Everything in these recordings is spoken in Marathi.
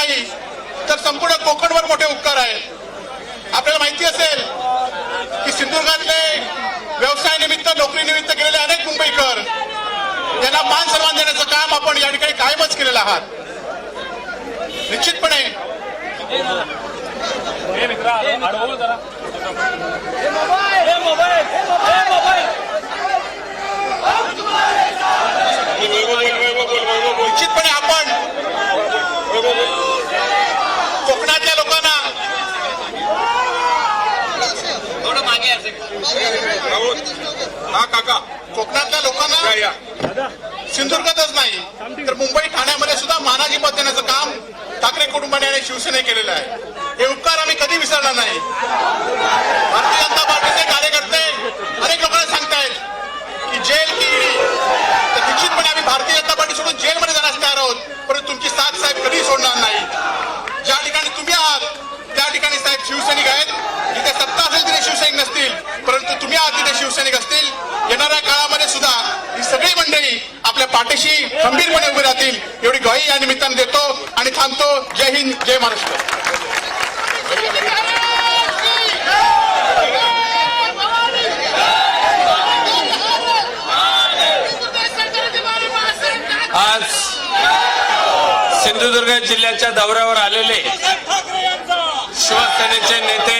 नाही तर संपूर्ण कोकणवर मोठे उपकार आहेत. आपल्याला माहिती असेल की सिंधुदुर्गातले व्यवसाय निमित्त नोकरी निमित्त गेलेले अनेक मुंबईकर यांना मान सन्मान देण्याचं काम आपण या ठिकाणी कायमच केलेलं आहात. निश्चितपणे निश्चितपणे आपण कोकणातल्या लोकांना कोकणातल्या लोकांना सिंधुदुर्गातच नाही तर मुंबई ठाण्यामध्ये सुद्धा मानाची पद देण्याचं काम ठाकरे कुटुंबाने आणि शिवसेनेने केलेलं आहे. हे उपकार आम्ही कधी विसरणार नाही. भारतीय जनता पार्टीचे कार्यकर्ते अनेक लोकांना सांगतायत की जेल की ईडी, तर निश्चितपणे आम्ही भारतीय जनता पार्टी सोडून जेलमध्ये जाण्यास तयार आहोत, परंतु तुमची साथ साहेब कधी सोडणार नाही. ज्या ठिकाणी तुम्ही आहात त्या ठिकाणी साहेब शिवसैनिक आहेत. जिथे सत्ता असेल तिथे शिवसैनिक नसतील, परंतु तुम्ही आहात तिथे शिवसैनिक असतील. येणाऱ्या काळामध्ये सुद्धा ही सगळी मंडळी आपल्या पाठीशी खंबीरपणे उभी राहतील एवढी ग्वाही या निमित्ताने देतो आणि थांबतो. जय हिंद, जय महाराष्ट्र. आज सिंधुदुर्ग जिल्ह्याच्या दौऱ्यावर आलेले शिवसेनेचे नेते,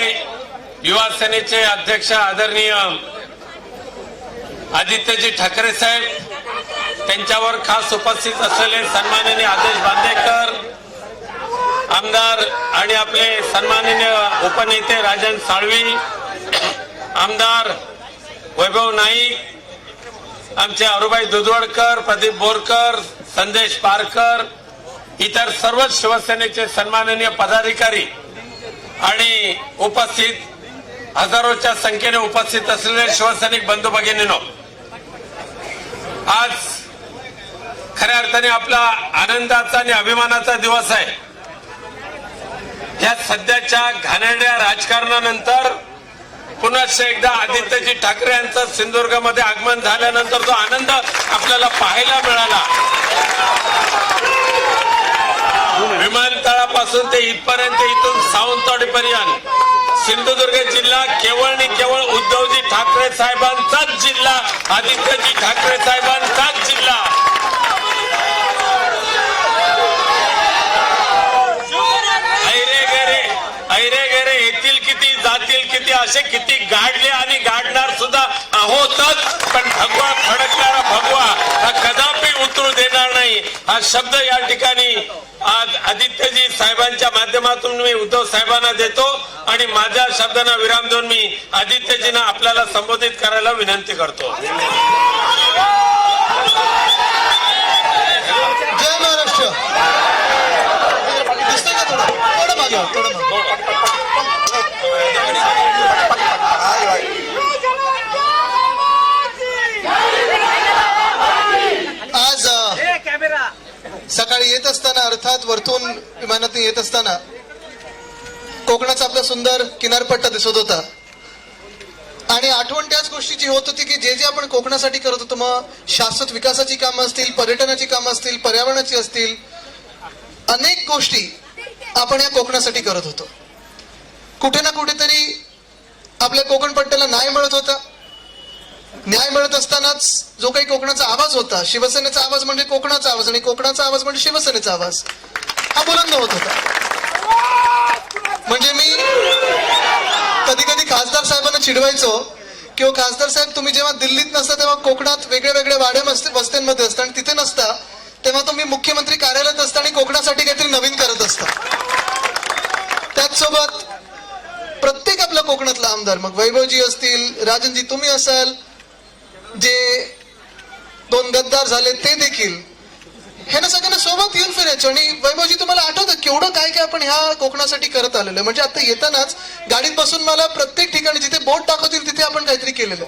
युवा सेनेचे अध्यक्ष आदरणीय आदित्यजी ठाकरे साहेब, त्यांच्यावर खास उपस्थित असलेले सन्माननीय आदेश बांदेकर आमदार आणि आपले सन्माननीय उपनेते राजन साळवी, आमदार वैभव नाईक, आमचे अरुबाई दुधवडकर, प्रदीप बोरकर, संदेश पारकर, इतर सर्व शिवसेनेचे सन्माननीय पदाधिकारी आणि उपस्थित हजारोच्या संख्येने उपस्थित असलेले शिवसैनिक बंधू भगिनींनो, आज खऱ्या अर्थाने आपला आनंदाचा आणि अभिमानाचा दिवस आहे. या सध्याच्या घाणेरड्या राजकारणानंतर पुन्हा एकदा आदित्यजी ठाकरे यांचं सिंधुदुर्गमध्ये आगमन झाल्यानंतर जो आनंद आपल्याला पाहायला मिळाला, विमानतळापासून ते इथपर्यंत, इथून सावंतवाडीपर्यंत सिंधुदुर्ग जिल्हा केवळ आणि केवळ उद्धवजी ठाकरे साहेबांचाच जिल्हा, आदित्यजी ठाकरे साहेबांचाच जिल्हा. ऐरे गेरे येतील किती, जातील किती, असे किती गाडले आणि गाडणार सुद्धा आहोतच, पण भगवा, फडकणारा भगवा हा कदापि उतरू देणार नाही. हा शब्द या ठिकाणी आज आदित्यजी साहेबांच्या माध्यमातून मी उद्धव साहेबांना देतो आणि माझ्या शब्दांना विराम देऊन मी आदित्यजींना आपल्याला संबोधित करायला विनंती करतो. जय महाराष्ट्र. थोडं मागे, थोडं मागे. आज सकाळी येत असताना, अर्थात वरतून विमानातून येत असताना कोकणाचा आपला सुंदर किनारपट्टा दिसत होता आणि आठवण त्याच गोष्टीची होत होती की जे जे आपण कोकणासाठी करत होतो, मग शाश्वत विकासाची कामं असतील, पर्यटनाची कामं असतील, पर्यावरणाची असतील, अनेक गोष्टी आपण या कोकणासाठी करत होतो. कुठे ना कुठेतरी आपल्या कोकण पट्ट्याला न्याय मिळत होता. न्याय मिळत असतानाच जो काही कोकणाचा आवाज होता, शिवसेनेचा आवाज म्हणजे कोकणाचा आवाज आणि कोकणाचा आवाज म्हणजे शिवसेनेचा आवाज, हा बुलंद होत होता. म्हणजे मी कधी कधी खासदार साहेबांना चिडवायचो किंवा खासदार साहेब तुम्ही जेव्हा दिल्लीत नसता तेव्हा कोकणात वेगळ्या वेगळ्या वाड्या वस्त्यांमध्ये असता आणि तिथे नसता तेव्हा तुम्ही मुख्यमंत्री कार्यालयात असता आणि कोकणासाठी काहीतरी नवीन करत असता. त्याचसोबत प्रत्येक आपल्या कोकणातला आमदार, मग वैभवजी असतील, राजनजी तुम्ही असाल, जे दोन गद्दार झाले ते देखील, हे ना सगळ्यांना सोबत येऊन फिरायचं. आणि वैभवजी तुम्हाला आठवतं केवढं काय काय आपण ह्या कोकणासाठी करत आलेलो. म्हणजे आता येतानाच गाडीत बसून मला प्रत्येक ठिकाणी जिथे बोट टाकवतील तिथे आपण काहीतरी केलेलं.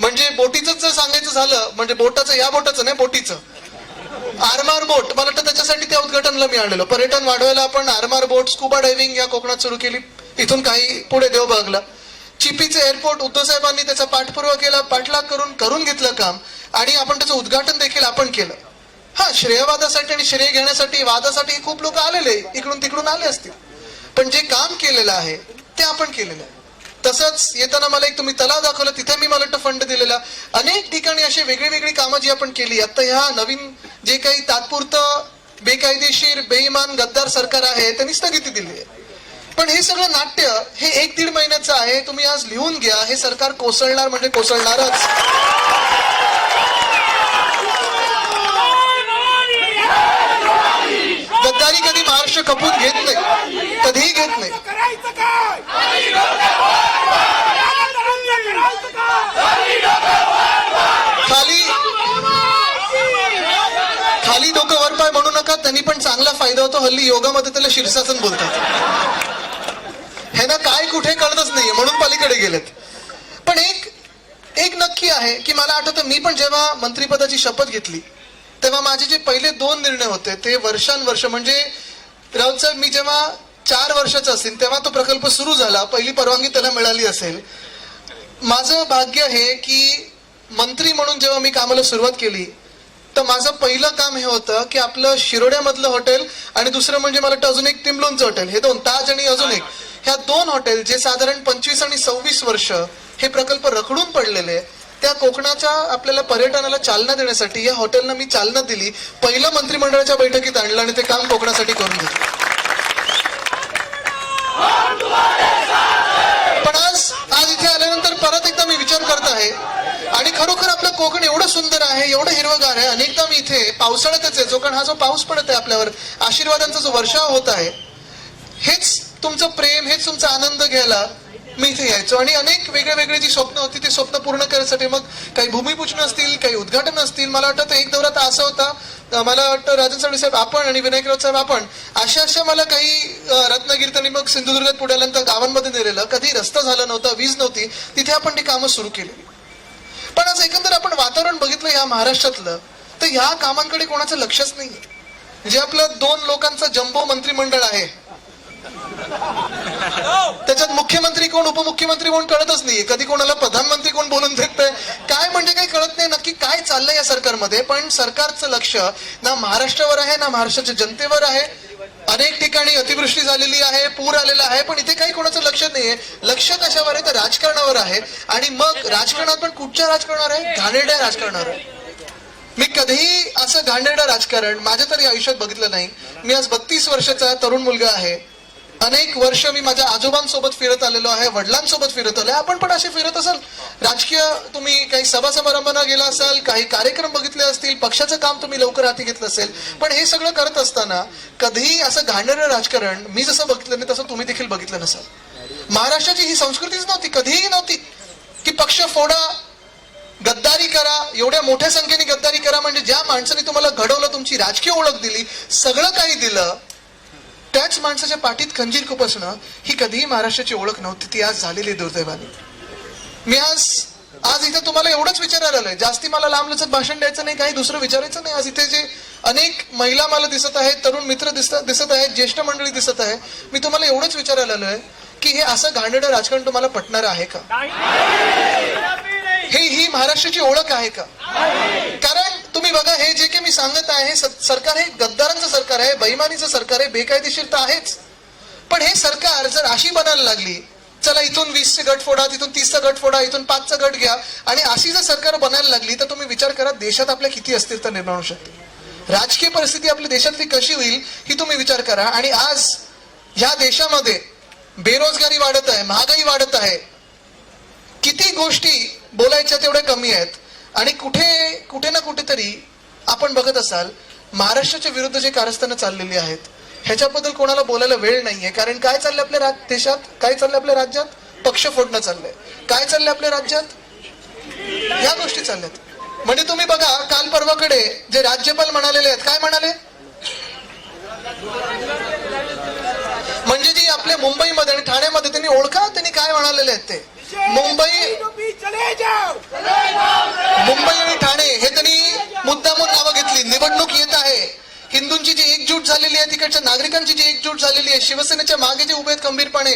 म्हणजे बोटीचं जर सांगायचं झालं, म्हणजे बोटाचं, या बोटाचं नाही, बोटीचं आरमार बोट, मला वाटतं त्याच्यासाठी त्या उद्घाटनाला मी आणलेलो. पर्यटन वाढवायला आपण आरमार बोट, स्कुबा डायव्हिंग या कोकणात सुरू केली. इथून काही पुढे देवबागला चिपीचे एअरपोर्ट उद्धव साहेबांनी त्याचा पाठपुरावा केला, पाठलाग करून घेतलं काम आणि आपण त्याचं उद्घाटन देखील आपण केलं. हा, श्रेयवादासाठी आणि श्रेय घेण्यासाठी वादासाठी खूप लोक आलेले इकडून तिकडून आले असतील, पण जे काम केलेलं आहे ते आपण केलेलं आहे. तसंच येताना मला एक तुम्ही तलाव दाखवला, तिथे मी मला वाटतं फंड दिलेला. अनेक ठिकाणी अशी वेगळी वेगळी कामं जी आपण केली. आता ह्या नवीन जे काही तात्पुरतं बेकायदेशीर बेईमान गद्दार सरकार आहे त्यांनी स्थगिती दिली आहे. पण हे सगळं नाट्य हे 1-1.5 महिन्याचं आहे. तुम्ही आज लिहून घ्या, हे सरकार कोसळणार म्हणजे कोसळणारच. गद्दारी कधी महाराष्ट्र खपून घेत नाही, कधीही घेत नाही. खाली डोकं वर पाय म्हणू नका, त्यांनी पण चांगला फायदा होतो. हल्ली योगामध्ये त्याला शीर्षासन बोलतात. हे ना काय कुठे कळतच नाहीये म्हणून पलीकडे गेलेत. पण एक नक्की आहे की मला आठवतं, मी पण जेव्हा मंत्रिपदाची शपथ घेतली तेव्हा माझे जे पहिले 2 निर्णय होते ते वर्षानुवर्ष, म्हणजे राऊत साहेब मी जेव्हा 4 वर्षाचा असेल तेव्हा तो प्रकल्प सुरू झाला, पहिली परवानगी त्याला मिळाली असेल. माझं भाग्य आहे की मंत्री म्हणून जेव्हा मी कामाला सुरुवात केली तर माझं पहिलं काम हे होतं की आपलं शिरोड्यामधलं हॉटेल आणि दुसरं म्हणजे मला वाटतं अजून एक टिमलोनचं हॉटेल, हे 2 ताज आणि अजून एक, ह्या 2 हॉटेल जे साधारण 25 आणि 26 वर्ष हे प्रकल्प रखडून पडलेले, त्या कोकणाच्या आपल्याला पर्यटनाला चालना देण्यासाठी या हॉटेलना मी चालना दिली. पहिलं मंत्रिमंडळाच्या बैठकीत आणलं आणि ते काम कोकणासाठी करून घेतलं. पण आज इथे आल्यानंतर परत एकदा मी विचार करत आहे आणि खरोखर आपलं कोकण एवढं सुंदर आहे, एवढं हिरवगार आहे. अनेकदा मी इथे पावसाळ्यातच यायचो, कारण हा जो पाऊस पडत आहे आपल्यावर, आशीर्वादांचा जो वर्षाव होत आहे, हेच तुमचं प्रेम, हेच तुमचा आनंद घ्यायला मी इथे यायचो. आणि अनेक वेगळे वेगळे जी स्वप्न होती ते स्वप्न पूर्ण करण्यासाठी मग काही भूमिपूजन असतील, काही उद्घाटन असतील. मला वाटतं एक दौरा तर असा होता, मला वाटतं राजन सावळे साहेब आपण आणि विनायकराव साहेब आपण अशा मला काही रत्नागिरीत आणि मग सिंधुदुर्गात पुढे आल्यानंतर गावांमध्ये नेलेलं. कधी रस्ता झाला नव्हता, वीज नव्हती, तिथे आपण ती कामं सुरू केली. पण आज एकंदर आपण वातावरण बघितलं या महाराष्ट्रातलं, तर ह्या कामांकडे कोणाचं लक्षच नाहीये. जे आपलं 2 लोकांचं जम्बो मंत्रिमंडळ आहे त्याच्यात मुख्यमंत्री कोण, उपमुख्यमंत्री कोण कळतच नाहीये. कधी कोणाला प्रधानमंत्री कोण बोलून देतंय काय, म्हणजे काही कळत नाही नक्की काय चाललंय या सरकारमध्ये. पण सरकारचं लक्ष ना महाराष्ट्रावर आहे ना महाराष्ट्राच्या जनतेवर आहे. अनेक ठिकाणी अतिवृष्टी झालेली आहे, पूर आलेला आहे, पण इथे काही कोणाचं लक्ष नाहीये. लक्ष कशावर आहे तर राजकारणावर आहे. आणि मग राजकारणात पण कुठच्या राजकारणावर आहे, घाणेरड्या राजकारणावर आहे. मी कधीही असं घाणेरडं राजकारण माझ्या तरी आयुष्यात बघितलं नाही. मी आज 32 वर्षाचा तरुण मुलगा आहे. अनेक वर्ष मी माझ्या आजोबांसोबत फिरत आलेलो आहे, वडिलांसोबत फिरत आलोय. आपण पण असे फिरत असाल, राजकीय तुम्ही काही सभा समारंभांना गेला असाल, काही कार्यक्रम बघितले असतील, पक्षाचं काम तुम्ही लवकर हाती घेतलं असेल. पण हे सगळं करत असताना कधीही असं घाणेरडं राजकारण मी जसं बघितलं नाही तसं तुम्ही देखील बघितलं नसाल. महाराष्ट्राची ही संस्कृतीच नव्हती, कधीही नव्हती की पक्ष फोडा, गद्दारी करा, एवढ्या मोठ्या संख्येने गद्दारी करा. म्हणजे ज्या माणसाने तुम्हाला घडवलं, तुमची राजकीय ओळख दिली, सगळं काही दिलं, त्याच माणसाच्या पाठीत खंजीर खुपसणं ही कधीही महाराष्ट्राची ओळख नव्हती. ती आज झालेली दुर्दैवाने. मी आज इथे तुम्हाला एवढंच विचारायला आलोय, जास्ती मला लांबलचक भाषण द्यायचं नाही, काही दुसरं विचारायचं नाही. आज इथे जे अनेक महिला मला दिसत आहेत, तरुण मित्र दिसत आहेत, ज्येष्ठ मंडळी दिसत आहे, मी तुम्हाला एवढंच विचारायला आलोय की हे असं घाणेरडं राजकारण तुम्हाला पटणार आहे का? ही महाराष्ट्राची ओळख आहे का? कारण तुम्ही बघा, हे जे काही मी सांगत आहे हे सरकार हे गद्दारांचं सरकार आहे, बेईमानीचं सरकार आहे, बेकायदेशीर तर आहेच. पण हे सरकार जर अशी बनायला लागली, चला इथून 20चे गट फोडा, तिथून 30चा गट फोडा, इथून 5चा गट घ्या, आणि अशी जर सरकार बनायला लागली तर तुम्ही विचार करा देशात आपल्या किती अस्थिरता निर्माण होऊ शकते. राजकीय परिस्थिती आपल्या देशातली कशी होईल ही तुम्ही विचार करा. आणि आज ह्या देशामध्ये बेरोजगारी वाढत आहे, महागाई वाढत आहे, किती गोष्टी बोलायच्या तेवढ्या कमी आहेत. आणि कुठे ना कुठेतरी आपण बघत असाल महाराष्ट्राच्या विरुद्ध जे कारस्थानं चाललेली आहेत ह्याच्याबद्दल कोणाला बोलायला वेळ नाहीये. कारण काय चाललंय आपल्या देशात, काय चाललंय आपल्या राज्यात, पक्ष फोडणं चाललंय. काय चाललंय आपल्या राज्यात, ह्या गोष्टी चालल्यात. म्हणजे तुम्ही बघा, काल परवाकडे जे राज्यपाल म्हणालेले आहेत, काय म्हणाले, म्हणजे जी आपल्या मुंबईमध्ये आणि ठाण्यामध्ये त्यांनी ओळखा, त्यांनी काय म्हणालेले आहेत ते, मुंबई आणि ठाणे हे त्यांनी मुद्दामून नावं घेतली. निवडणूक येत आहे, हिंदूंची जी एकजूट झालेली आहे, तिकडच्या नागरिकांची जी एकजूट झालेली आहे, शिवसेनेच्या मागे जे उभे आहेत खंबीरपणे,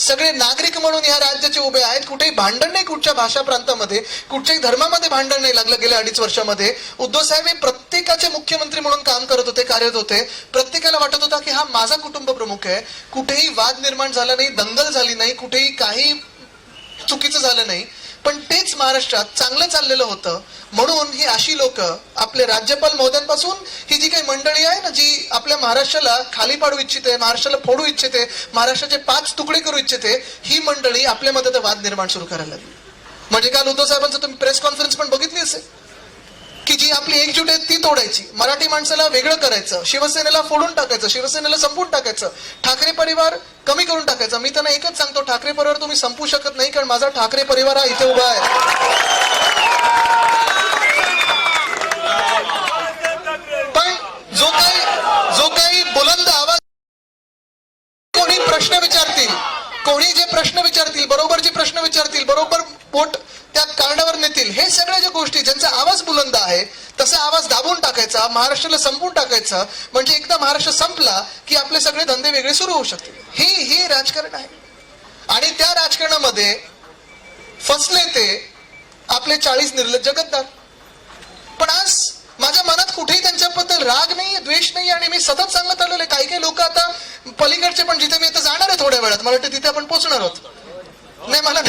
सगळे नागरिक म्हणून या राज्याचे उभे आहेत. कुठेही भांडण नाही, कुठच्या भाषा प्रांतामध्ये कुठच्याही धर्मामध्ये भांडण नाही लागलं गेल्या 2.5 वर्षामध्ये. उद्धव साहेब हे प्रत्येकाचे मुख्यमंत्री म्हणून काम करत होते, कार्यरत होते. प्रत्येकाला वाटत होता की हा माझा कुटुंब प्रमुख आहे. कुठेही वाद निर्माण झाला नाही, दंगल झाली नाही, कुठेही काही चुकीचं झालं नाही. पण तेच महाराष्ट्रात चांगलं चाललेलं होतं. म्हणून ही अशी लोक, आपले राज्यपाल महोदयांपासून ही जी काही मंडळी आहे ना, जी आपल्या महाराष्ट्राला खाली पाडू इच्छिते, महाराष्ट्राला फोडू इच्छिते, महाराष्ट्राचे 5 तुकडे करू इच्छिते, ही मंडळी आपल्यामध्ये वाद निर्माण सुरू करायला लागली. म्हणजे काल उद्धव साहेबांचं तुम्ही प्रेस कॉन्फरन्स पण बघितली असेल की जी आपली एकजूट आहे ती तोडायची, मराठी माणसाला वेगळं करायचं, शिवसेनेला फोडून टाकायचं, शिवसेनेला संपवून टाकायचं, ठाकरे परिवार कमी करून टाकायचा. मी त्यांना एकच सांगतो, ठाकरे परिवार तुम्ही संपू शकत नाही, कारण माझा ठाकरे परिवार हा इथे उभा आहे. पण जो काही बुलंद आवाज, कोणी प्रश्न विचारतील, कोणी जे प्रश्न विचारतील, बरोबर जे प्रश्न विचारतील, बरोबर पोट त्या कारणावर नेतील, हे सगळ्या ज्या गोष्टी, ज्यांचा आवाज बुलंद आहे तसा आवाज दाबून टाकायचा, महाराष्ट्राला संपवून टाकायचा. म्हणजे एकदा महाराष्ट्र संपला की आपले सगळे धंदे वेगळे सुरू होऊ शकतील. हे राजकारण आहे. आणि त्या राजकारणामध्ये फसले ते आपले 40 निर्लज्ज गद्दार. पण आज माझ्या मनात कुठेही त्यांच्याबद्दल राग नाही, द्वेष नाही. आणि मी सतत सांगत आलेले, काही काही लोक आता पलीकडचे पण, जिथे मी आता जाणार आहे थोड्या वेळात, मला वाटतं तिथे आपण पोहोचणार आहोत. नाही, मला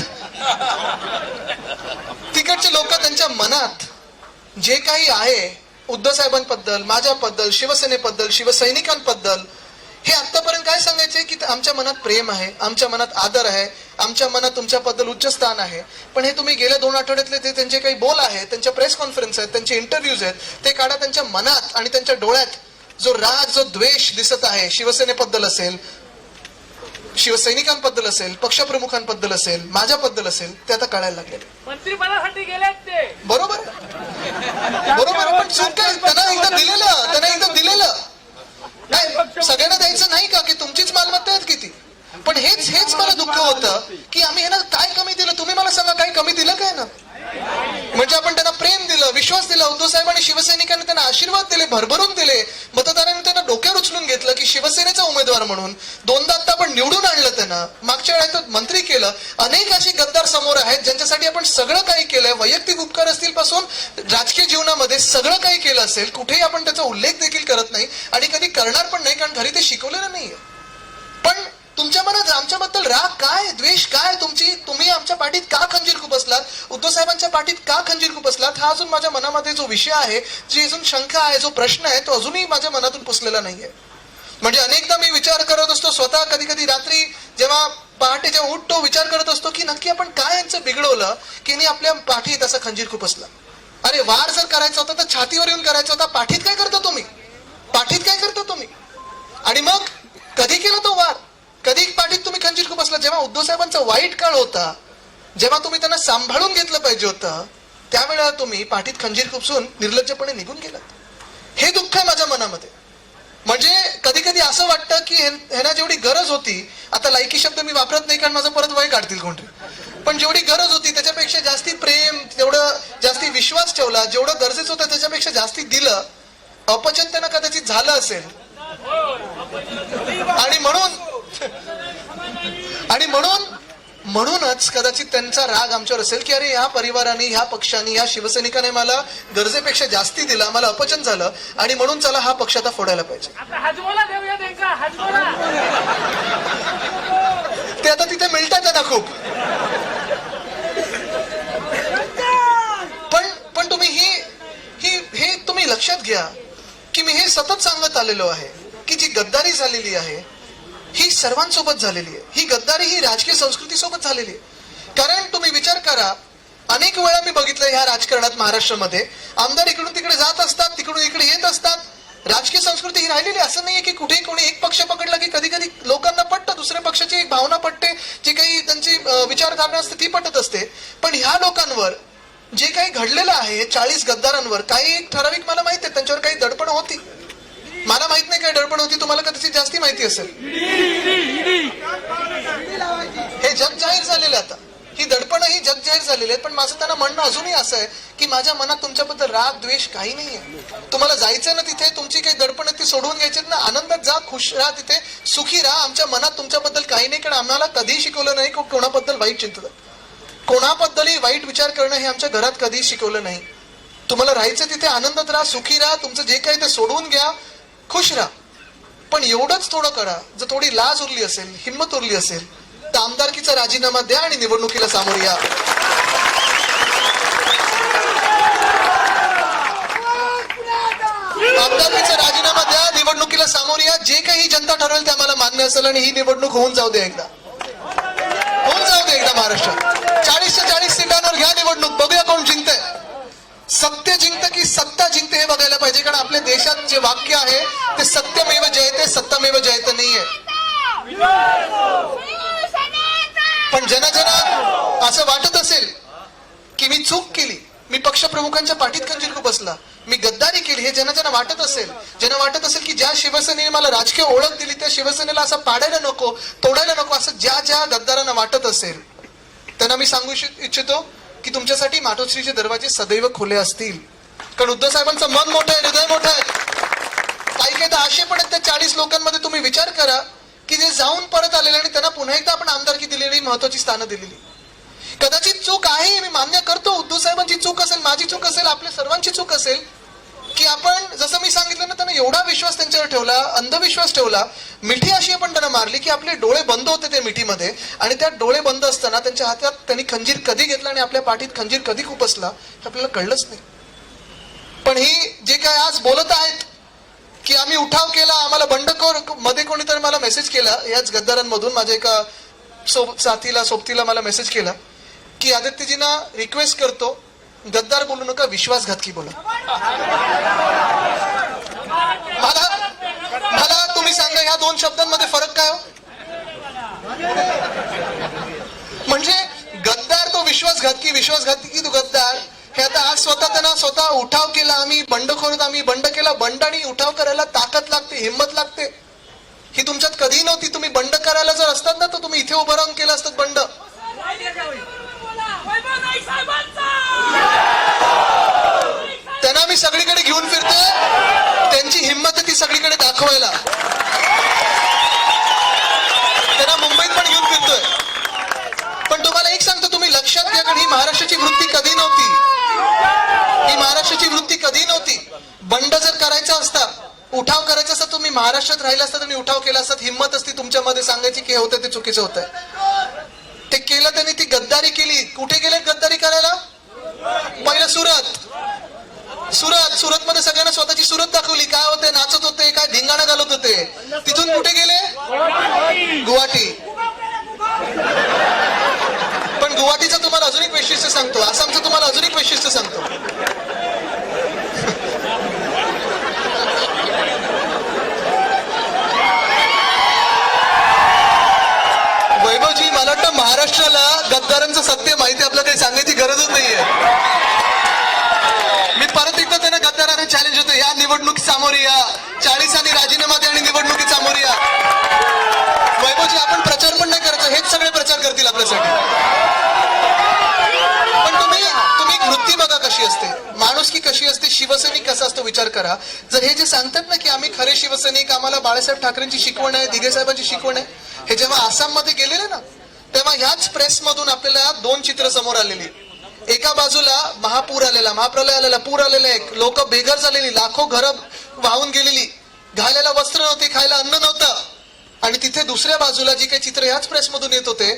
तिकडचे लोक त्यांच्या मनात जे काही आहे उद्धव साहेबांबद्दल, माझ्याबद्दल, शिवसेनेबद्दल, शिवसैनिकांबद्दल, हे आतापर्यंत काय सांगायचे की आमच्या मनात प्रेम आहे, आमच्या मनात आदर आहे, आमच्या मनात तुमच्याबद्दल उच्च स्थान आहे. पण हे तुम्ही गेल्या 2 आठवड्यातले ते त्यांचे काही बोल आहेत, त्यांच्या प्रेस कॉन्फरन्स आहेत, त्यांचे इंटरव्ह्यूज आहेत, ते काढा. त्यांच्या मनात आणि त्यांच्या डोळ्यात जो राग, जो द्वेष दिसत आहे, शिवसेनेबद्दल असेल, शिवसैनिकांबद्दल असेल, पक्षप्रमुखांबद्दल असेल, माझ्याबद्दल असेल, ते आता कळायला लागले. मंत्रिपदासाठी गेलेत ते, बरोबर पण चूक काय, त्यांना एकदा दिलेलं नाही, सगळ्यांना द्यायचं नाही का, की तुमचीच मालमत्ता आहेत किती. पण हेच मला दुःख होतं की आम्ही ह्यांना काय कमी दिलं. तुम्ही मला सांगा, काय कमी दिलं काय ना. म्हणजे आपण त्यांना प्रेम दिलं, विश्वास दिला. उद्धव साहेब आणि शिवसैनिकांनी त्यांना आशीर्वाद दिले, भरभरून दिले. मतदारांनी त्यांना डोक्यावर उचलून घेतलं की शिवसेनेचा उमेदवार म्हणून 2दा आता आपण निवडून आणलं. त्यांना मागच्या वेळेस मंत्री केलं. अनेक अशी गद्दार समोर आहेत ज्यांच्यासाठी आपण सगळं काही केलंय, वैयक्तिक उपकार असतील पासून राजकीय जीवनामध्ये सगळं काही केलं असेल. कुठेही आपण त्याचा उल्लेख देखील करत नाही आणि कधी करणार पण नाही, कारण घरी ते शिकवलेलं नाहीये. पण तुमच्या मनात आमच्याबद्दल राग काय, द्वेष काय, तुम्ही आमच्या पाठीत का खंजीर खुपसलात, उद्धव साहेबांच्या पाठीत का खंजीर खुपसलात, हा अजून माझ्या मनामध्ये जो विषय आहे, जी अजून शंका आहे, जो प्रश्न आहे, तो अजूनही माझ्या मनातून पुसलेला नाहीये. म्हणजे अनेकदा मी विचार करत असतो स्वतः, कधी कधी रात्री जेव्हा पहाटे जेव्हा उठतो, विचार करत असतो की नक्की आपण काय यांचं बिघडवलं की आपल्या पाठीत असा खंजीर खुपसला. अरे वार जर करायचा होता तर छातीवर येऊन करायचा होता. पाठीत काय करतो तुम्ही? आणि मग कधी केला तो वार, कधी पाठीत तुम्ही खंजीर खुपसला? जेव्हा उद्धव साहेबांचा वाईट काळ होता, जेव्हा तुम्ही त्यांना सांभाळून घेतलं पाहिजे होतं, त्यावेळेला तुम्ही पाठीत खंजीर खुपसून निर्लज्जपणे निघून गेलात. हे दुःख आहे माझ्या मनामध्ये. म्हणजे कधी कधी असं वाटतं की ह्यांना जेवढी गरज होती, आता लायकी शब्द मी वापरत नाही कारण माझं परत वय काढतील कोणतरी, पण जेवढी गरज होती त्याच्यापेक्षा जास्ती प्रेम, तेवढं जास्ती विश्वास ठेवला, जेवढं गरजेचं होतं त्याच्यापेक्षा जास्ती दिलं. अपचन त्यांना कदाचित झालं असेल. आणि म्हणूनच कदाचित त्यांचा राग आमच्यावर असेल की अरे ह्या परिवाराने, ह्या पक्षाने, ह्या शिवसैनिकाने मला गरजेपेक्षा जास्ती दिला, मला अपचन झालं, आणि म्हणून चला हा पक्ष आता फोडायला पाहिजे. ते आता तिथे मिळतात त्यांना खूप. पण तुम्ही हे तुम्ही लक्षात घ्या की मी हे सतत सांगत आलेलो आहे की जी गद्दारी झालेली आहे ही सर्वांसोबत झालेली आहे. ही गद्दारी ही राजकीय संस्कृती सोबत झालेली आहे. कारण तुम्ही विचार करा, अनेक वेळा मी बघितलं ह्या राजकारणात महाराष्ट्रामध्ये आमदार इकडून तिकडे जात असतात, तिकडून इकडे येत असतात. राजकीय संस्कृती ही राहिलेली. असं नाहीये की कुठेही कोणी एक पक्ष पकडला की कधी कधी लोकांना पटतं, दुसऱ्या पक्षाची एक भावना पटते, जी काही त्यांची विचारधारणा असते ती पटत असते. पण ह्या लोकांवर जे काही घडलेलं आहे, 40 गद्दारांवर, काही एक ठराविक मला माहिती आहे त्यांच्यावर काही दडपण होती. मला माहित नाही काय दडपण होती, तुम्हाला कदाचित जास्ती माहिती असेल. हे जग जाहीर झालेलं आता, ही दडपण ही जग जाहीर झालेली आहेत. पण माझं त्यांना म्हणणं अजूनही असं आहे की माझ्या मनात तुमच्याबद्दल राग, द्वेष काही नाहीये. तुम्हाला जायचं ना तिथे, तुमची काही दडपण ती सोडवून घ्यायची ना, आनंदात जा, खुश राहा तिथे, सुखी राहा. आमच्या मनात तुमच्याबद्दल काही नाही, कारण आम्हाला कधीही शिकवलं नाही कोणाबद्दल वाईट चिंतन, कोणाबद्दलही वाईट विचार करणं हे आमच्या घरात कधीही शिकवलं नाही. तुम्हाला राहायचं तिथे आनंदात राहा, सुखी राहा, तुमचं जे काही ते सोडवून घ्या, खुश राहा. पण एवढंच थोडं करा, जर थोडी लाज उरली असेल, हिंमत उरली असेल, तर आमदारकीचा राजीनामा द्या आणि निवडणुकीला सामोरे या. आमदारकीचा राजीनामा द्या, निवडणुकीला सामोरे या. जे काही जनता ठरवेल ते आम्हाला मान्य असेल आणि ही निवडणूक होऊन जाऊ दे एकदा, होऊन जाऊ दे एकदा महाराष्ट्रात. 40च्या 40 सीटांवर घ्या निवडणूक, बघूया कोण जिंकतंय. सत्य जिंकतं की सत्ता जिंकते हे बघायला पाहिजे, कारण आपल्या देशात जे वाक्य आहे ते सत्यमेव जयते सत्यमेव जयते नाहीये. पण ज्यांना असं वाटत असेल की मी चूक केली, मी पक्षप्रमुखांच्या पाठीत खंजीर बसला, मी गद्दारी केली, हे ज्यांना वाटत असेल, ज्यांना वाटत असेल की ज्या शिवसेनेने मला राजकीय ओळख दिली त्या शिवसेनेला असं पाडायला नको, तोडायला नको, असं ज्या ज्या गद्दारांना वाटत असेल त्यांना मी सांगू इच्छितो की तुमच्यासाठी मातोश्रीचे दरवाजे सदैव खुले असतील. कारण उद्धव साहेबांचं मन मोठं आहे, हृदय मोठं आहे. काही काही तर असे पण आहेत त्या 40 लोकांमध्ये, तुम्ही विचार करा की जे जाऊन परत आलेले आणि त्यांना पुन्हा एकदा आपण आमदारकी दिलेली, महत्वाची स्थानं दिलेली. कदाचित चूक आहे, मी मान्य करतो, उद्धव साहेबांची चूक असेल, माझी चूक असेल, आपल्या सर्वांची चूक असेल की आपण, जसं मी सांगितलं ना, त्यांना एवढा विश्वास त्यांच्यावर ठेवला, अंधविश्वास ठेवला, मिठी अशी आपण त्यांना मारली की आपले डोळे बंद होते त्या मिठीमध्ये, आणि त्या डोळे बंद असताना त्यांच्या हातात त्यांनी खंजीर कधी घेतला आणि आपल्या पाठीत खंजीर कधी खुपसला हे आपल्याला कळलंच नाही. पण ही जे काय आज बोलत आहेत की आम्ही उठाव केला, आम्हाला बंडखोर, मध्ये कोणीतरी मला मेसेज केला, याच गद्दारांमधून माझ्या एका साथीला, सोबतीला मला मेसेज केला की आदित्यजींना रिक्वेस्ट करतो, गद्दार बोलू नका, विश्वासघातकी बोला. मला तुम्ही सांगा ह्या दोन शब्दांमध्ये फरक काय हो? म्हणजे गद्दार तो विश्वासघातकी, विश्वासघातकी तो गद्दार. हे आता आज स्वतः उठाव केला, आम्ही बंडखोर, आम्ही बंड केला. बंड आणि उठाव करायला ताकद लागते, हिंमत लागते, ही तुमच्यात कधी नव्हती. तुम्ही बंड करायला जर असतात ना तर तुम्ही इथे उभं राहून केलं असतात बंड. त्यांना मी सगळीकडे घेऊन फिरतोय, त्यांची हिंमत आहे ती सगळीकडे दाखवायला. त्यांना मुंबईत पण घेऊन फिरतोय. पण तुम्हाला एक सांगतो, तुम्ही लक्षात घ्या, कारण ही महाराष्ट्राची वृत्ती कधी नव्हती, ही महाराष्ट्राची वृत्ती कधी नव्हती. बंड जर करायचा असता, उठाव करायचा असता, तुम्ही महाराष्ट्रात राहिला असता, तुम्ही उठाव केला असता, हिंमत असती तुमच्यामध्ये सांगायची की हे होतं ते चुकीचं होतंय. ते केलं त्यांनी, ती गद्दारी केली. कुठे गेले गद्दारी करायला? पहिलं सुरत मध्ये सगळ्यांना स्वतःची सुरत दाखवली, काय होते, नाचत होते, काय धिंगाणा घालत होते. तिथून कुठे गेले? गुवाहाटी. पण गुवाहाटीचं तुम्हाला अजून एक वैशिष्ट्य सांगतो, आसामचं तुम्हाला अजून एक वैशिष्ट्य सांगतो. वैभवजी, मला वाटतं महाराष्ट्राला गद्दारांचं सत्य माहिती, आपल्याला काही सांगायची गरजच नाहीये. मी परत एकदा त्यांना गद्दारांना चॅलेंज होतं, या निवडणुकीत सामोरे या, 40 आणि राजीनामा द्या आणि निवडणुकीत सामोरे या. वैभवजी, आपण प्रचार पण नाही करायचा, हेच सगळे प्रचार करतील आपल्यासाठी. पण तुम्ही वृत्ती बघा कशी असते, माणुसकी कशी असते, शिवसैनिक कसा असतो विचार करा. जर हे जे सांगतात ना की आम्ही खरे शिवसैनिक, आम्हाला बाळासाहेब ठाकरेंची शिकवण आहे, दिघे साहेबांची शिकवण आहे, हे जेव्हा आसाममध्ये गेलेले ना तेव्हा ह्याच प्रेसमधून आपल्याला दोन चित्र समोर आलेली. एका बाजूला महापूर आलेला, महाप्रलय आलेला, पूर आलेला, एक लोक बेघर झालेली, लाखो घरं वाहून गेलेली, घालायला वस्त्र नव्हते, खायला अन्न नव्हतं. आणि तिथे दुसऱ्या बाजूला जी काही चित्र ह्याच प्रेसमधून येत होते,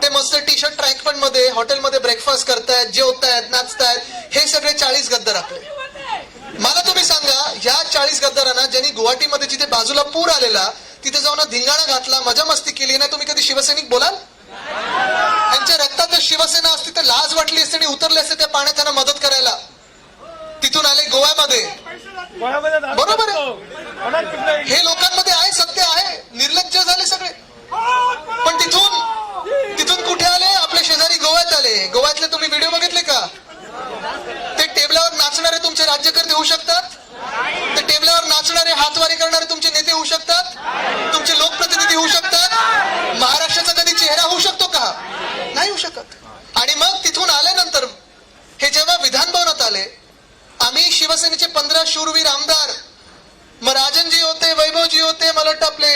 ते मस्त टी शर्ट ट्रँक पॅन्ट मध्ये हॉटेलमध्ये ब्रेकफास्ट करतायत, जेवतायत, नाचतायत. हे सगळे 40 गद्दार आपले. मला तुम्ही सांगा, ह्या 40 गद्दारांना ज्यांनी गुवाहाटीमध्ये जिथे बाजूला पूर आलेला तिथे जाऊन धिंगाणा घातला, मजा मस्ती केली नाही, तुम्ही कधी शिवसैनिक बोलाल? त्यांच्या रक्तात शिवसेना असती तर लाज वाटली असते आणि उतरले असते त्या पाण्यात त्यांना मदत करायला. तिथून आले गोव्यामध्ये, बरोबर आहे, हे लोकांमध्ये आहे, सत्य आहे, निर्लज्ज झाले सगळे. पण तिथून कुठे आले? आपल्या शेजारी गोव्यात आले. गोव्यातले तुम्ही व्हिडिओ बघितले का? ते टेबलावर नाचणारे तुमचे राज्यकर्ते होऊ शकतात, ते टेबलावर नाचणारे, हातवारी करणारे तुमचे नेते होऊ शकतात, तुमचे लोकप्रतिनिधी होऊ शकतात. महाराष्ट्राचा कधी चेहरा होऊ शकतो का? नाही होऊ शकत. आणि मग तिथून आल्यानंतर हे जेव्हा विधान भवनात आले, आम्ही शिवसेनेचे 15 शूरवीर आमदार, मग राजनजी होते, वैभवजी होते, मला वाटतं आपले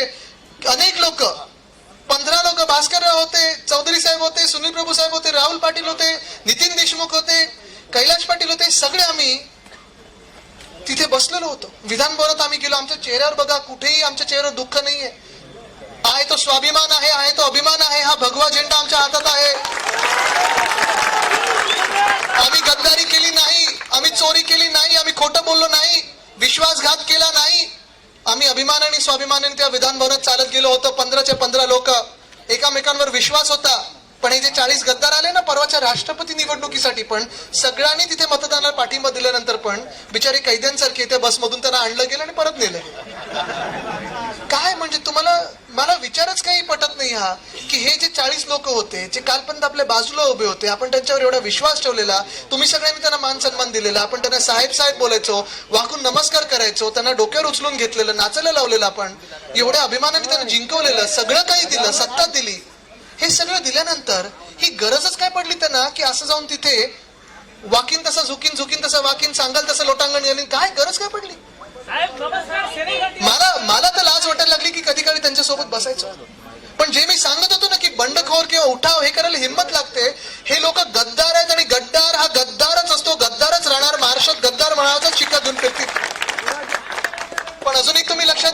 देवेंद्रराव होते, चौधरी साहेब होते, सुनील प्रभू साहेब होते, राहुल पाटील होते, नितीन देशमुख होते, कैलाश पाटील होते, सगळे आम्ही तिथे बसलेलो होतो. विधान भवनात आम्ही गेलो. आमच्या चेहऱ्यावर बघा, कुठेही आमच्या चेहऱ्यावर दुःख नाहीये. आहे तो स्वाभिमान आहे तो अभिमान आहे. हा भगवा झेंडा आमच्या हातात आहे. आम्ही गद्दारी केली नाही, आम्ही चोरी केली नाही, आम्ही खोटं बोललो नाही, विश्वासघात केला नाही. आम्ही अभिमानाने स्वाभिमानाने त्या विधान भवनात चालत गेलो होतो. 15चे 15 लोक, एकामेकांवर विश्वास होता. पण हे जे 40 गद्दार आले ना परवाच्या राष्ट्रपती निवडणुकीसाठी, पण सगळ्यांनी तिथे मतदानाला पाठिंबा दिल्यानंतर पण बिचारी कैद्यांसारखे त्या बसमधून त्यांना आणलं गेलं आणि परत नेलं. काय म्हणजे तुम्हाला, मला विचारच काही पटत नाही हा, की हे जे 40 लोक होते जे कालपर्यंत आपल्या बाजूला उभे होते, आपण त्यांच्यावर एवढा विश्वास ठेवलेला, तुम्ही सगळ्यांनी त्यांना मान सन्मान दिलेला, आपण त्यांना साहेब साहेब बोलायचो, वाकून नमस्कार करायचो, त्यांना डोक्यावर उचलून घेतलेलं, नाचायला लावलेलं, आपण एवढ्या अभिमानाने त्यांना जिंकवलेलं, सगळं काही दिलं, सत्ता दिली. हे सगळं दिल्यानंतर ही गरजच काय पडली त्यांना की असं जाऊन तिथे वाकीन तसा झुकीन, झुकीन तसा वाकीन, सांगाल तसं लोटांगण घालीन? काय गरज काय पडली? साहेब नमस्कार सेनेसाठी. मला तर लाज वाटायला लागली की कधी काळी त्यांच्यासोबत बसायचं. पण जे मी सांगत होतो ना की बंडखोर किंवा उठाव हे करायला हिंमत लागते, हे लोक गद्दार आहेत आणि गद्दार हा गद्दारच असतो, गद्दारच राहणार. महाराष्ट्रात गद्दार म्हणावाचा शिक्का घेऊन फिरतील. पण अजून एक तुम्ही लक्षात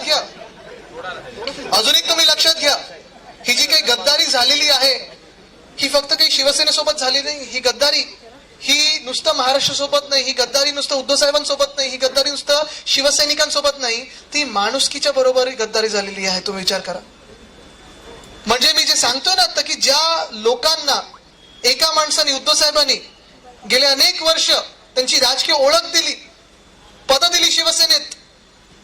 घ्या, ही जी काही गद्दारी झालेली आहे ही फक्त काही शिवसेनेसोबत झाली नाही. ही गद्दारी ही नुसतं महाराष्ट्रासोबत नाही, ही गद्दारी नुसतं उद्धव साहेबांसोबत नाही, ही गद्दारी नुसतं शिवसैनिकांसोबत नाही, ती माणुसकीच्या बरोबर गद्दारी झालेली आहे. तुम्ही विचार करा. म्हणजे मी जे सांगतोय ना आता की ज्या लोकांना एका माणसाने, उद्धव साहेबांनी गेले अनेक वर्ष त्यांची राजकीय ओळख दिली, पद दिली, शिवसेनेत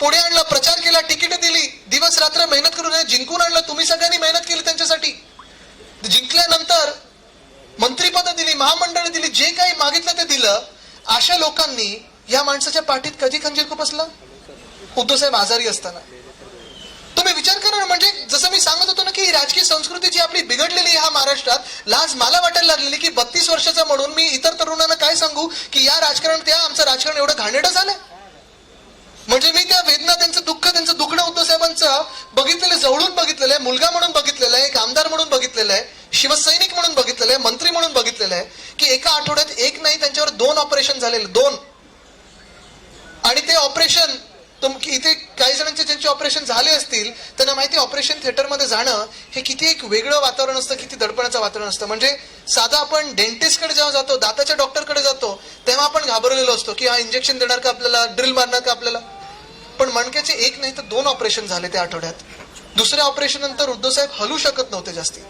पुढे आणलं, प्रचार केला, तिकीट दिली, दिवस रात्र मेहनत करून जिंकून आणलं. तुम्ही सगळ्यांनी मेहनत केली त्यांच्यासाठी. जिंकल्यानंतर मंत्रीपद दिली, महामंडळ दिली, जे काही मागितलं ते दिलं. अशा लोकांनी या माणसाच्या पाठीत कधी खंजीर खुपसला? उद्धव साहेब आजारी असताना. तुम्ही विचार करा ना. म्हणजे जसं मी सांगत होतो ना की राजकीय संस्कृती जी आपली बिघडलेली आहे ह्या महाराष्ट्रात, लाज मला वाटायला लागलेली की 32 वर्षाचा म्हणून मी इतर तरुणांना काय सांगू की या राजकारण, त्या आमचं राजकारण एवढं घाणेरडं झालंय. म्हणजे मी त्या वेदना, त्यांचं दुःख, त्यांचं दुखणं उद्धव साहेबांचं बघितलेलं, जवळून बघितलेलं आहे, मुलगा म्हणून बघितलेलं आहे, एक आमदार म्हणून बघितलेलं आहे, शिवसैनिक म्हणून बघितलेलं आहे, मंत्री म्हणून बघितलेलं आहे की एका आठवड्यात एक नाही त्यांच्यावर 2 ऑपरेशन झालेले, 2. आणि ते ऑपरेशन इथे काही जणांचे ज्यांचे ऑपरेशन झाले असतील त्यांना माहिती, ऑपरेशन थिएटरमध्ये जाणं हे किती एक वेगळं वातावरण असतं, किती दडपणाचं वातावरण असतं. म्हणजे साधा आपण डेंटिस्टकडे जेव्हा जातो, दाताच्या डॉक्टरकडे जातो, तेव्हा आपण घाबरलेलो असतो की हा इंजेक्शन देणार का आपल्याला, ड्रिल मारणार का आपल्याला. पण मणक्याचे एक नाही तर 2 ऑपरेशन झाले त्या आठवड्यात. दुसऱ्या ऑपरेशन नंतर उद्धव साहेब हलू शकत नव्हते जास्ती.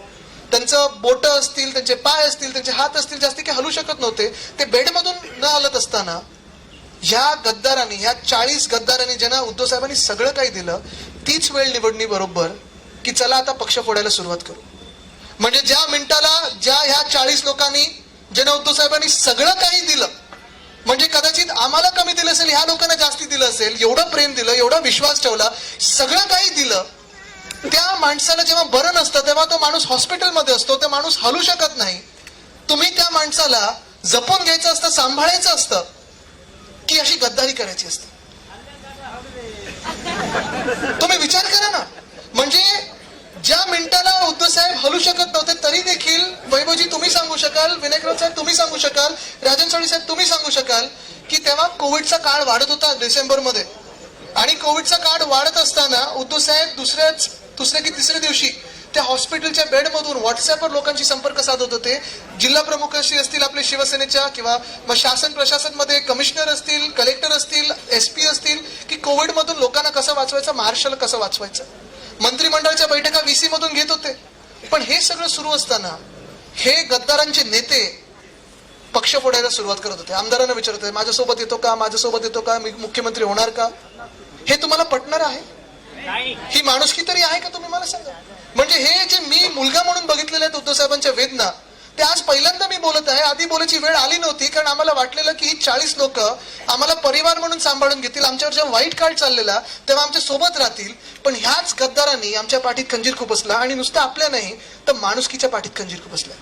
त्यांचं बोट असतील, त्यांचे पाय असतील, त्यांचे हात असतील, जास्ती काही हलू शकत नव्हते. ते बेडमधून न हलत असताना ह्या गद्दारांनी, ह्या 40 गद्दारांनी ज्यांना उद्धव साहेबांनी सगळं काही दिलं, तीच वेळ निवडणी बरोबर की चला आता पक्ष फोडायला सुरुवात करू. म्हणजे ज्या मिनिटाला ज्या ह्या 40 लोकांनी ज्यांना उद्धव साहेबांनी सगळं काही दिलं, म्हणजे कदाचित आम्हाला कमी दिलं असेल, ह्या लोकांना जास्ती दिलं असेल, एवढं प्रेम दिलं, एवढा विश्वास ठेवला, सगळं काही दिलं, त्या माणसाला जेव्हा बरं नसतं तेव्हा तो माणूस हॉस्पिटलमध्ये असतो, तो माणूस हलू शकत नाही. तुम्ही त्या माणसाला जपून घ्यायचं असतं, सांभाळायचं असतं की अशी गद्दारी करायची असते? तुम्ही विचार करा ना. म्हणजे ज्या मिनिटाला उद्धव साहेब हलू शकत नव्हते तरी देखील वैभवजी तुम्ही सांगू शकाल, विनायकराव साहेब तुम्ही सांगू शकाल, राजन साळवी साहेब तुम्ही सांगू शकाल की तेव्हा कोविडचा काळ वाढत होता डिसेंबरमध्ये. आणि कोविडचा काळ वाढत असताना उद्धव साहेब दुसऱ्या की तिसऱ्या दिवशी त्या हॉस्पिटलच्या बेडमधून व्हॉट्सअपवर लोकांशी संपर्क साधत होते. जिल्हा प्रमुखांशी असतील आपले शिवसेनेच्या, किंवा मग शासन प्रशासनमध्ये कमिशनर असतील, कलेक्टर असतील, SP असतील, की कोविडमधून लोकांना कसं वाचवायचं, महाराष्ट्राला कसं वाचवायचं. मंत्रिमंडळाच्या बैठका VC मधून घेत होते. पण हे सगळं सुरू असताना हे गद्दारांचे नेते पक्ष फोडायला सुरुवात करत होते. आमदारांना विचारत होते, माझ्यासोबत येतो का, माझ्यासोबत येतो का, मी मुख्यमंत्री होणार का? हे तुम्हाला पटणार आहे? ही माणुसकी तरी आहे का? तुम्ही मला सांगा. म्हणजे हे जे मी मुलगा म्हणून बघितलेले आहेत उद्धव साहेबांच्या वेदना, ते आज पहिल्यांदा मी बोलत आहे. आधी बोलायची वेळ आली नव्हती, कारण आम्हाला वाटलेलं की ही 40 लोक आम्हाला परिवार म्हणून सांभाळून घेतील, आमच्यावर जेव्हा वाईट काळ चाललेला तेव्हा आमच्या सोबत राहतील. पण ह्याच गद्दारांनी आमच्या पाठीत खंजीर खुपसला, आणि नुसतं आपल्या नाही तर माणुसकीच्या पाठीत खंजीर खुपसला.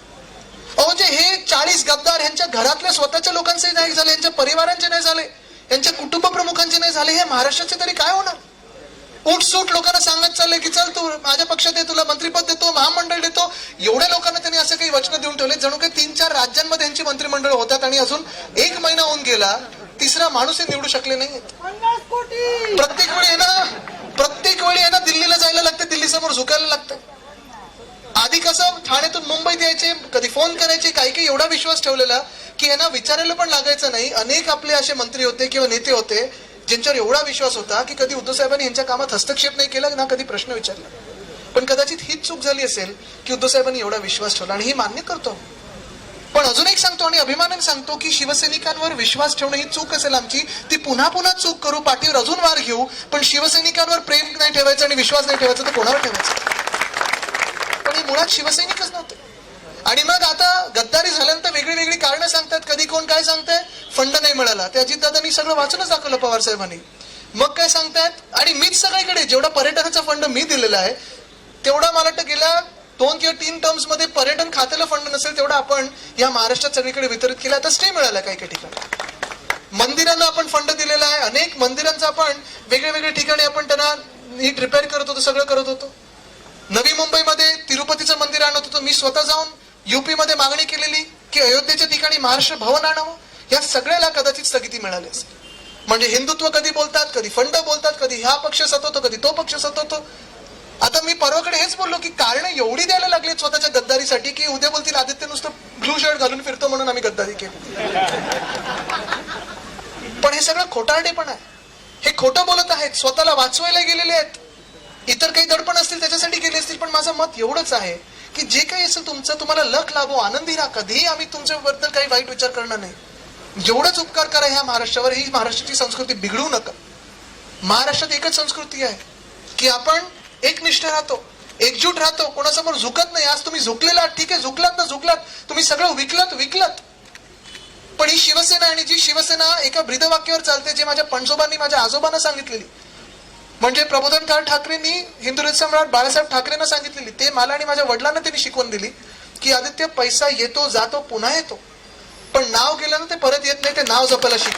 म्हणजे हे 40 गद्दार यांच्या घरातल्या स्वतःच्या लोकांचे नाही झाले, यांच्या परिवारांचे नाही झाले, यांच्या कुटुंब प्रमुखांचे नाही झाले, हे महाराष्ट्राचे तरी काय होणार? उठसूट लोकांना सांगत चालले की चल तू माझ्या पक्षात ये, तुला मंत्रीपद देतो, महामंडळ देतो. एवढ्या लोकांना त्यांनी असं काही वचनं देऊन ठेवले जणू काही 3-4 राज्यांमध्ये यांची मंत्रिमंडळ होतात आणि अजून 1 महिना होऊन गेला, तिसरा माणूसही निवडू शकले नाही. प्रत्येक वेळी आहे ना दिल्लीला जायला लागते, दिल्ली समोर झुकायला लागतं. आधी कसं ठाण्यातून मुंबईत यायचे, कधी फोन करायचे, काही एवढा विश्वास ठेवलेला की यांना विचारायला पण लागायचं नाही. अनेक आपले असे मंत्री होते किंवा नेते होते ज्यांच्यावर एवढा विश्वास होता की कधी उद्धव साहेबांनी यांच्या कामात हस्तक्षेप नाही केला ना कधी प्रश्न विचारला. पण कदाचित हीच चूक झाली असेल की उद्धव साहेबांनी एवढा विश्वास ठेवला आणि ही मान्य करतो. पण अजून एक सांगतो आणि अभिमानाने सांगतो की शिवसैनिकांवर विश्वास ठेवणं ही चूक असेल आमची, ती पुन्हा पुन्हा चूक करू, पाठीवर अजून वार घेऊ, पण शिवसैनिकांवर प्रेम नाही ठेवायचं आणि विश्वास नाही ठेवायचा तर कोणावर ठेवायचं. पण हे मुळात शिवसैनिकच नव्हते. आणि मग आता गद्दारी झाल्यानंतर वेगळी कारणं सांगतात. कधी कोण काय सांगताय, फंड नाही मिळाला, ते अजितदादांनी सगळं वाचूनच दाखवलं पवार साहेबांनी. मग काय सांगतायत, आणि मीच सगळीकडे जेवढा पर्यटनाचा फंड मी दिलेला आहे तेवढा मला वाटतं गेल्या 2 किंवा 3 टर्म्स मध्ये पर्यटन खात्याला फंड नसेल तेवढा आपण या महाराष्ट्रात सगळीकडे वितरित केला. आता स्टे मिळाला काही ठिकाणी. मंदिरांना आपण फंड दिलेला आहे, अनेक मंदिरांचा आपण वेगळ्या ठिकाणी आपण त्यांना नीट रिपेअर करत होतो, सगळं करत होतो. नवी मुंबईमध्ये तिरुपतीचं मंदिर आणत होतो. मी स्वतः जाऊन युपी मध्ये मागणी केलेली की अयोध्येच्या ठिकाणी महाराष्ट्र भवन आणावं. या सगळ्याला कदाचित स्थगिती मिळाली असेल. म्हणजे हिंदुत्व कधी बोलतात, कधी फंड बोलतात, कधी हा पक्ष सतवतो, कधी तो पक्ष सतवतो. आता मी परवाकडे हेच बोललो की कारण एवढी द्यायला लागली स्वतःच्या गद्दारीसाठी की उद्या बोलतील आदित्य नुसतं ब्लू शर्ट घालून फिरतो म्हणून आम्ही गद्दारी केली. पण हे सगळं खोटारडेपण आहे. हे खोटं बोलत आहेत, स्वतःला वाचवायला गेलेले आहेत. इतर काही दडपण असतील त्याच्यासाठी गेले असतील. पण माझं मत एवढंच आहे की जे काही असेल तुमचं, तुम्हाला लख लाभो, आनंदी राहा, कधीही आम्ही तुमच्याबद्दल काही वाईट विचार करणार नाही. जेवढंच उपकार करा ह्या महाराष्ट्रावर, ही महाराष्ट्राची संस्कृती बिघडवू नका. महाराष्ट्रात एकच संस्कृती आहे की आपण एकनिष्ठ राहतो, एकजूट राहतो, कोणासमोर झुकत नाही. आज तुम्ही झुकलेला, ठीक आहे, झुकलात, तुम्ही सगळं विकलात. पण ही शिवसेना, आणि जी शिवसेना एका ब्रीदवाक्यावर चालते, जे माझ्या पणजोबांनी, माझ्या आजोबांना सांगितलेली, म्हणजे प्रबोधनकार ठाकरेंनी हिंदुराज सम्राट बाळासाहेब ठाकरेंना सांगितलेली, ते मला आणि माझ्या वडिलांना त्यांनी शिकवून दिली की आदित्य, पैसा येतो जातो पुन्हा येतो, पण नाव गेलं ना ते परत येत नाही. ते नाव जपायला शिक.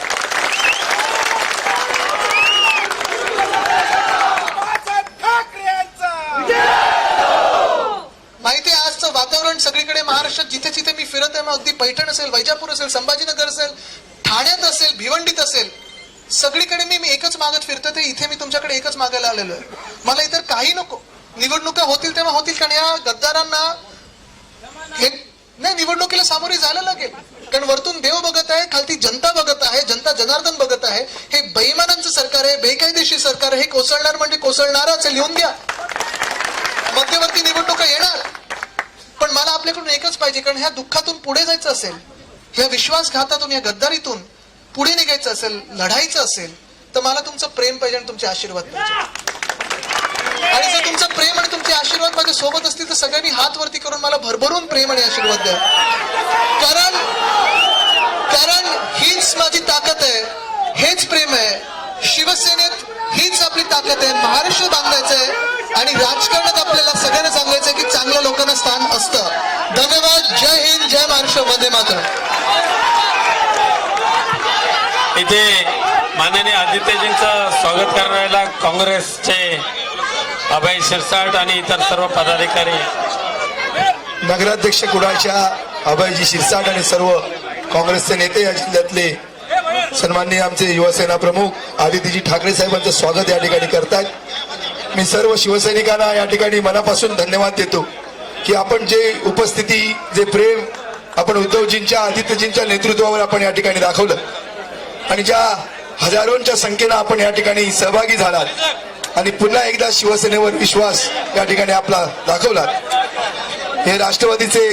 माहिती आहे आजचं वातावरण सगळीकडे महाराष्ट्रात जिथे जिथे मी फिरत आहे, मग अगदी पैठण असेल, वैजापूर असेल, संभाजीनगर असेल, ठाण्यात असेल, भिवंडीत असेल, सगळीकडे मी एकच मागत फिरतो. ते इथे मी तुमच्याकडे एकच मागायला आलेलो आहे. मला इतर काही नको. निवडणुका होतील तेव्हा होतील, कारण या गद्दारांना हे नाही, निवडणुकीला सामोरे जायला लागेल. कारण वरतून देव बघत आहे, खालती जनता बघत आहे, जनता जनार्दन बघत आहे. हे बेईमानांचं सरकार आहे, बेकायदेशीर सरकार आहे. हे कोसळणार म्हणजे कोसळणारच, लिहून द्या. मध्यवर्ती निवडणुका येणार, पण मला आपल्याकडून एकच पाहिजे. कारण ह्या दुःखातून पुढे जायचं असेल, ह्या विश्वासघातातून, या गद्दारीतून पुढे निघायचं असेल, लढायचं असेल, तर मला तुमचं प्रेम पाहिजे आणि तुमचे आशीर्वाद पाहिजे. आणि जर तुमचं प्रेम आणि तुमचे आशीर्वाद माझ्या सोबत असतील तर सगळ्यांनी हात वरती करून मला भरभरून प्रेम आणि आशीर्वाद द्या. कारण हीच माझी ताकद आहे, हेच प्रेम आहे. शिवसेनेत हीच आपली ताकद आहे. महाराष्ट्र बांधायचं आहे आणि राजकारणात आपल्याला सगळ्यांना सांगायचं आहे की चांगल्या लोकांना स्थान असतं. धन्यवाद. जय हिंद, जय महाराष्ट्र, वंदे मातरम. इथे माननीय आदित्यजींचं स्वागत करायला काँग्रेसचे अभय शिरसाट आणि इतर सर्व पदाधिकारी, नगराध्यक्ष कुडाळच्या अभयजी शिरसाट आणि सर्व काँग्रेसचे नेते या जिल्ह्यातले सन्माननीय आमचे युवासेना प्रमुख आदित्यजी ठाकरे साहेबांचं स्वागत या ठिकाणी करतात. मी सर्व शिवसैनिकांना या ठिकाणी मनापासून धन्यवाद देतो की आपण जे उपस्थिती, जे प्रेम आपण उद्धवजींच्या, आदित्यजींच्या नेतृत्वावर आपण या ठिकाणी दाखवलं आणि ज्या हजारोंच्या संख्येनं आपण या ठिकाणी सहभागी झालात आणि पुन्हा एकदा शिवसेनेवर विश्वास या ठिकाणी आपला दाखवलात. हे राष्ट्रवादीचे